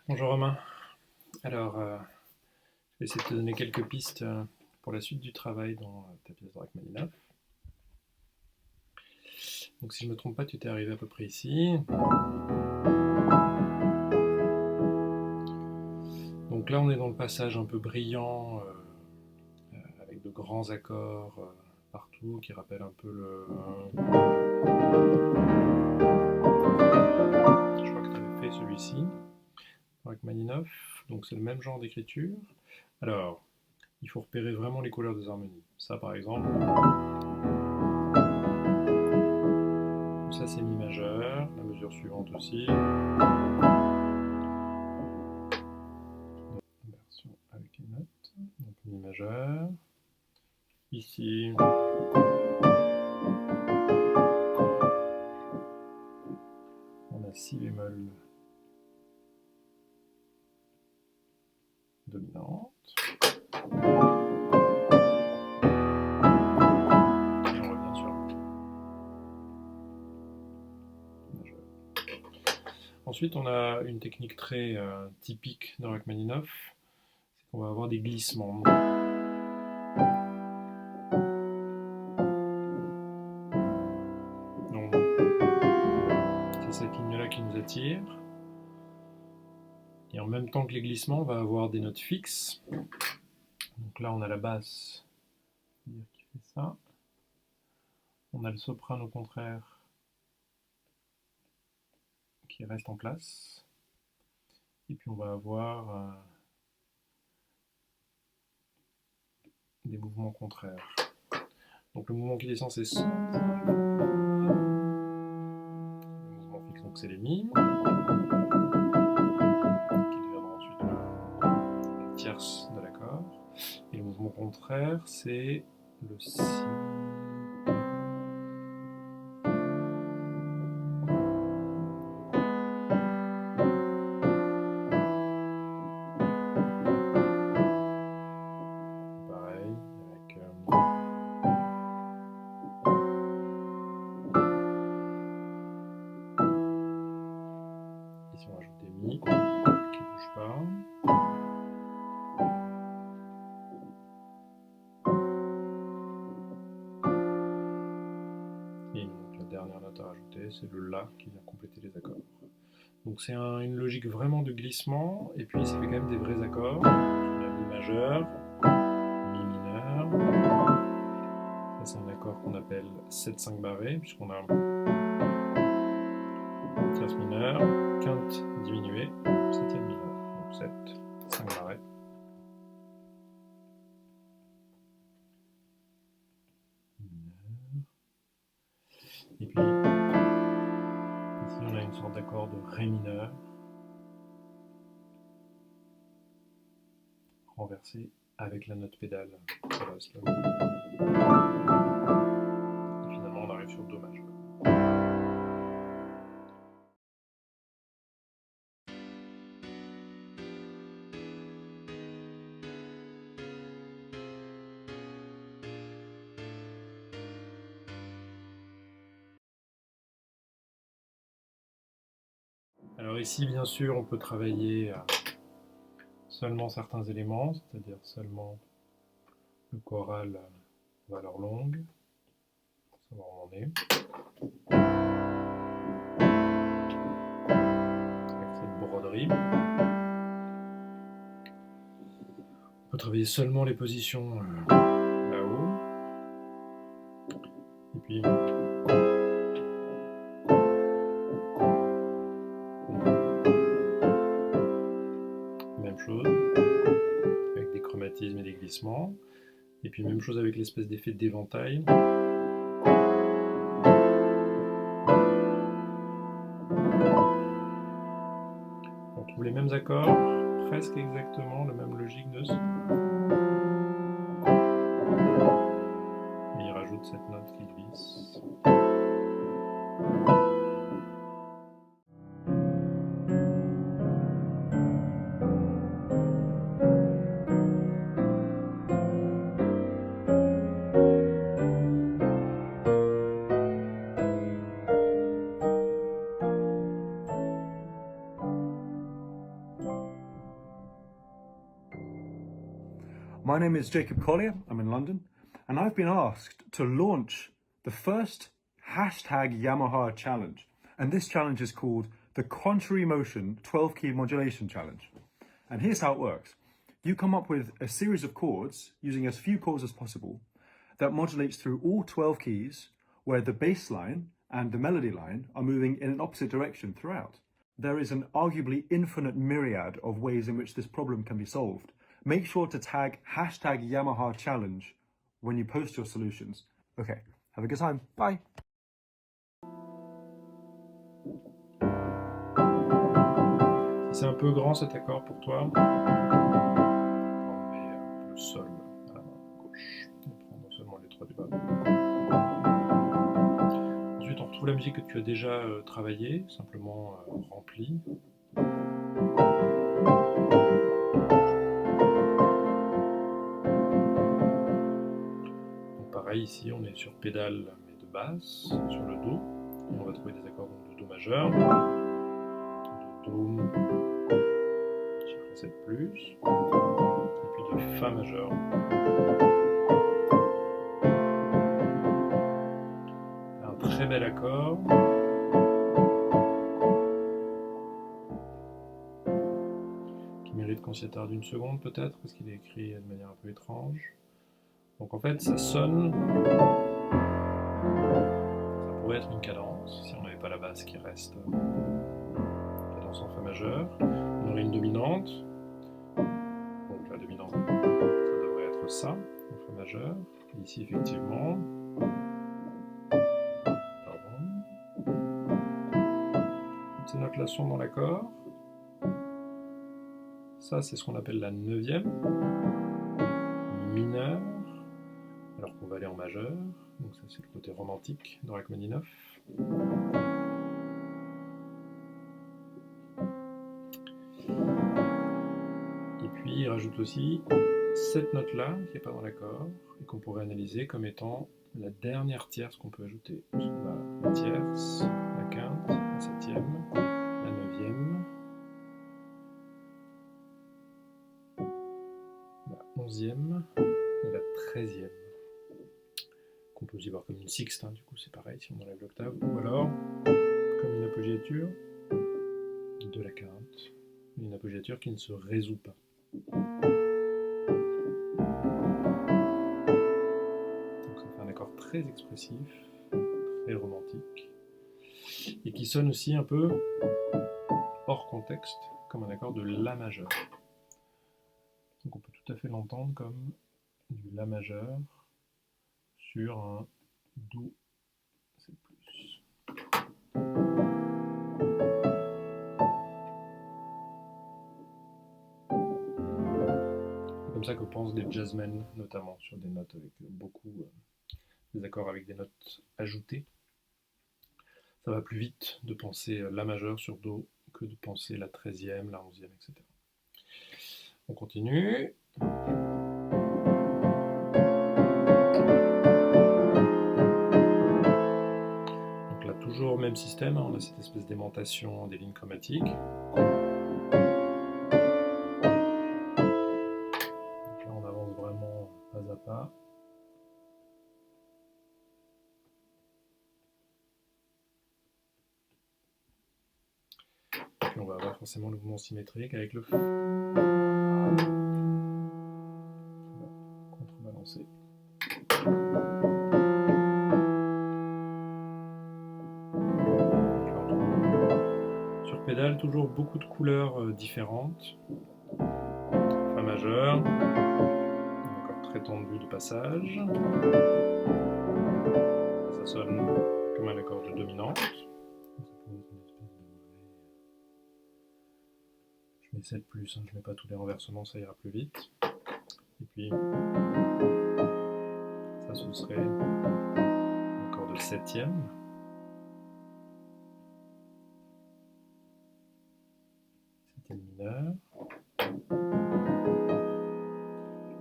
Bonjour Romain. Alors, je vais essayer de te donner quelques pistes pour la suite du travail dans ta pièce de Rachmaninoff. Donc si je ne me trompe pas, tu t'es arrivé à peu près ici. Donc là, on est dans le passage un peu brillant, avec de grands accords partout, qui rappellent un peu le... Je crois que tu avais fait celui-ci, Rachmaninoff. Donc c'est le même genre d'écriture. Alors, il faut repérer vraiment les couleurs des harmonies. Ça, par exemple, ça c'est Mi majeur, la mesure suivante aussi. Version avec les notes. Donc Mi majeur. Ici, on a Si bémol dominante. Et on revient sur majeur. Ensuite, on a une technique très typique de Rachmaninoff, c'est qu'on va avoir des glissements. Donc, c'est cette ligne-là qui nous attire. Et en même temps que les glissements, on va avoir des notes fixes. Donc là, on a la basse qui fait ça. On a le soprano au contraire qui reste en place. Et puis on va avoir des mouvements contraires. Donc le mouvement qui descend, c'est ça. Le mouvement fixe, donc c'est les Mi, qui deviendra ensuite la tierce de l'accord. Et le mouvement contraire, c'est le Si. Pareil, avec ici on rajoute des Mi qui ne bougent pas. Et il nous manque la dernière note à rajouter, c'est le La qui vient compléter les accords. Donc c'est une logique vraiment de glissement, et puis ça fait quand même des vrais accords. On a Mi majeur, Mi mineur. Ça c'est un accord qu'on appelle 7-5 barré, puisqu'on a tierce mineure, quinte diminuée, septième mineure. Donc 7, 5 barrés. Mineur. Et puis ici on a une sorte d'accord de Ré mineur, renversé avec la note pédale. Et finalement on arrive sur Do majeur. Alors ici bien sûr on peut travailler seulement certains éléments, c'est-à-dire seulement le choral valeur longue, pour savoir où on en est. Avec cette broderie. On peut travailler seulement les positions là-haut. Et puis même chose, avec des chromatismes et des glissements. Et puis même chose avec l'espèce d'effet d'éventail. On trouve les mêmes accords, presque exactement la même logique de ce. Et il rajoute cette note qui glisse. My name is Jacob Collier, I'm in London, and I've been asked to launch the first hashtag Yamaha challenge. And this challenge is called the Contrary Motion 12-Key Modulation Challenge. And here's how it works. You come up with a series of chords, using as few chords as possible, that modulates through all 12 keys, where the bass line and the melody line are moving in an opposite direction throughout. There is an arguably infinite myriad of ways in which this problem can be solved. Make sure to tag hashtag Yamaha challenge when you post your solutions. Okay, have a good time. Bye. Si c'est un peu grand cet accord pour toi, on met un peu le sol à la main gauche et prendre seulement les trois du bas. Ensuite, on retrouve la musique que tu as déjà travaillée, simplement remplie. Donc pareil, ici, on est sur pédale mais de basse, sur le Do, et on va trouver des accords de Do majeur, de Do, chiffre 7+, et puis de Fa majeur. Un très bel accord. Qui mérite qu'on s'y attarde une seconde peut-être, parce qu'il est écrit de manière un peu étrange. Donc en fait, ça sonne... Ça pourrait être une cadence, si on n'avait pas la basse qui reste. Cadence en Fa majeur. On aurait une dominante. Donc la dominante, ça devrait être ça, en Fa majeur. Et ici, effectivement... Toutes ces notes-là sont dans l'accord. Ça, c'est ce qu'on appelle la 9e, mineure, alors qu'on va aller en majeur. Donc ça, c'est le côté romantique de Rachmaninoff. Et puis, il rajoute aussi cette note-là, qui n'est pas dans l'accord, et qu'on pourrait analyser comme étant la dernière tierce qu'on peut ajouter. Parce qu'on a la tierce, la quinte, la 7e, la 9e, la 11e et la 13e. Qu'on peut aussi voir comme une sixte, hein, du coup c'est pareil si on enlève l'octave. Ou alors, comme une appoggiature de la quinte, une appoggiature qui ne se résout pas. Donc ça fait un accord très expressif, très romantique, et qui sonne aussi un peu hors contexte, comme un accord de La majeur. Donc on peut tout à fait l'entendre comme du La majeur sur un Do C+. C'est comme ça que pensent des jazzmen, notamment sur des notes avec beaucoup des accords avec des notes ajoutées. Ça va plus vite de penser La majeur sur Do que de penser la 13e, la 11e, etc. On continue. Donc là, toujours même système, hein, on a cette espèce d'aimantation des lignes chromatiques. Donc là, on avance vraiment pas à pas. Et puis on va avoir forcément le mouvement symétrique avec le Fa. Contrebalancer. Sur pédale, toujours beaucoup de couleurs différentes. Fa majeur, un accord très tendu de passage. Ça sonne comme un accord de dominante. Je mets 7+, hein, je mets pas tous les renversements, ça ira plus vite. Et puis, ça ce serait un accord de 7e. Mineur.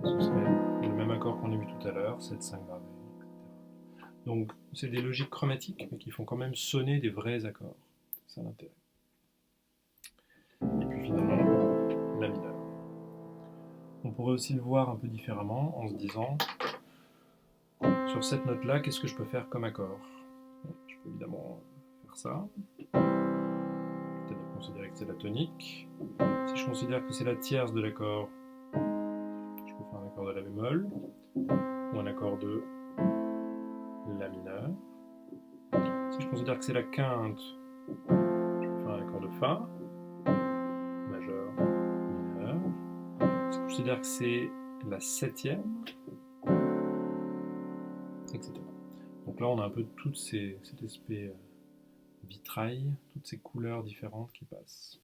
Ce serait le même accord qu'on a vu tout à l'heure, 7-5 gravé, etc. Donc c'est des logiques chromatiques, mais qui font quand même sonner des vrais accords. C'est ça l'intérêt. Et puis finalement, la mineure. On pourrait aussi le voir un peu différemment en se disant, sur cette note-là, qu'est-ce que je peux faire comme accord? Bon, je peux évidemment faire ça, c'est-à-dire considérer que c'est la tonique. Si je considère que c'est la tierce de l'accord, je peux faire un accord de la bémol, ou un accord de la mineur. Si je considère que c'est la quinte, je peux faire un accord de fa, majeur, mineur. Si je considère que c'est la septième, etc. Donc là, on a un peu cet aspect vitrail, toutes ces couleurs différentes qui passent.